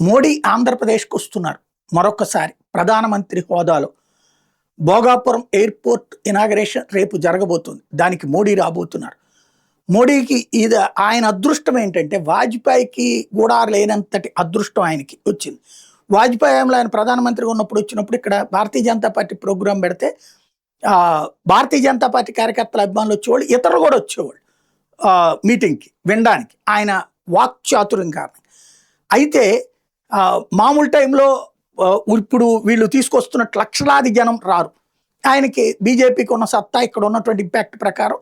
మోడీ ఆంధ్రప్రదేశ్కి వస్తున్నారు మరొకసారి ప్రధానమంత్రి హోదాలో. భోగాపురం ఎయిర్పోర్ట్ ఇనాగరేషన్ రేపు జరగబోతుంది. దానికి మోడీ రాబోతున్నారు. మోడీకి ఇది ఆయన అదృష్టం ఏంటంటే వాజ్పేయికి కూడా లేనంతటి అదృష్టం ఆయనకి వచ్చింది. వాజ్పేయిలో ఆయన ప్రధానమంత్రిగా వచ్చినప్పుడు ఇక్కడ భారతీయ జనతా పార్టీ ప్రోగ్రాం పెడితే భారతీయ జనతా పార్టీ కార్యకర్తల అభిమానులు వచ్చేవాళ్ళు, ఇతరులు కూడా వచ్చేవాళ్ళు మీటింగ్కి వినడానికి ఆయన వాక్చాతుర్యం కారణం. అయితే మామూలు టైంలో ఇప్పుడు వీళ్ళు తీసుకొస్తున్నట్టు లక్షలాది జనం రారు. ఆయనకి బీజేపీకి ఉన్న సత్తా, ఇక్కడ ఉన్నటువంటి ఇంపాక్ట్ ప్రకారం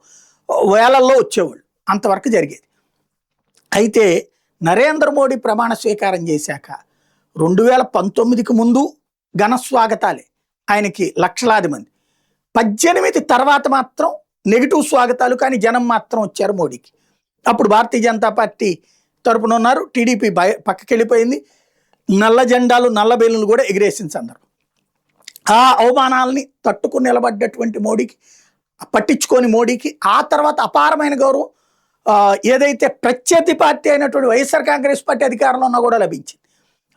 వేలల్లో వచ్చేవాళ్ళు, అంతవరకు జరిగేది. అయితే నరేంద్ర మోడీ ప్రమాణ స్వీకారం చేశాక 2019కి ముందు ఘన స్వాగతాలే ఆయనకి లక్షలాది మంది. 18 తర్వాత మాత్రం నెగిటివ్ స్వాగతాలు, కానీ జనం మాత్రం వచ్చారు మోడీకి. అప్పుడు భారతీయ జనతా పార్టీ తరపున ఉన్నారు, టీడీపీ పక్కకి వెళ్ళిపోయింది. నల్ల జెండాలు నల్ల బెలూన్లు కూడా ఎగిరేసిన సందర్భం. ఆ అవమానాలని తట్టుకుని నిలబడ్డటువంటి మోడీకి, పట్టించుకొని మోడీకి ఆ తర్వాత అపారమైన గౌరవం ఏదైతే ప్రత్యర్థి పార్టీ అయినటువంటి వైఎస్ఆర్ కాంగ్రెస్ పార్టీ అధికారంలో ఉన్నా కూడా లభించింది.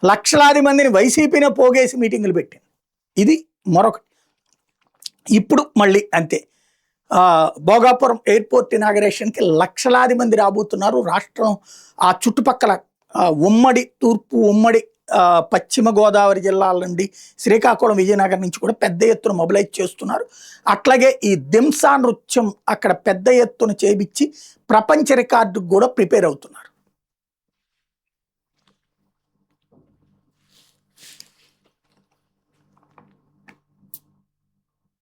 లక్షలాది మందిని వైసీపీనే పోగేసి మీటింగులు పెట్టింది. ఇది మరొకటి. ఇప్పుడు మళ్ళీ అంతే, భోగాపురం ఎయిర్పోర్ట్ ఇనాగరేషన్కి లక్షలాది మంది రాబోతున్నారు. రాష్ట్రం ఆ చుట్టుపక్కల ఉమ్మడి తూర్పు, ఉమ్మడి పశ్చిమ గోదావరి జిల్లాల నుండి, శ్రీకాకుళం, విజయనగరం నుంచి కూడా పెద్ద ఎత్తున మొబిలైజ్ చేస్తున్నారు. అట్లాగే ఈ దింసా నృత్యం అక్కడ పెద్ద ఎత్తున చేయించి ప్రపంచ రికార్డుకు కూడా ప్రిపేర్ అవుతున్నారు.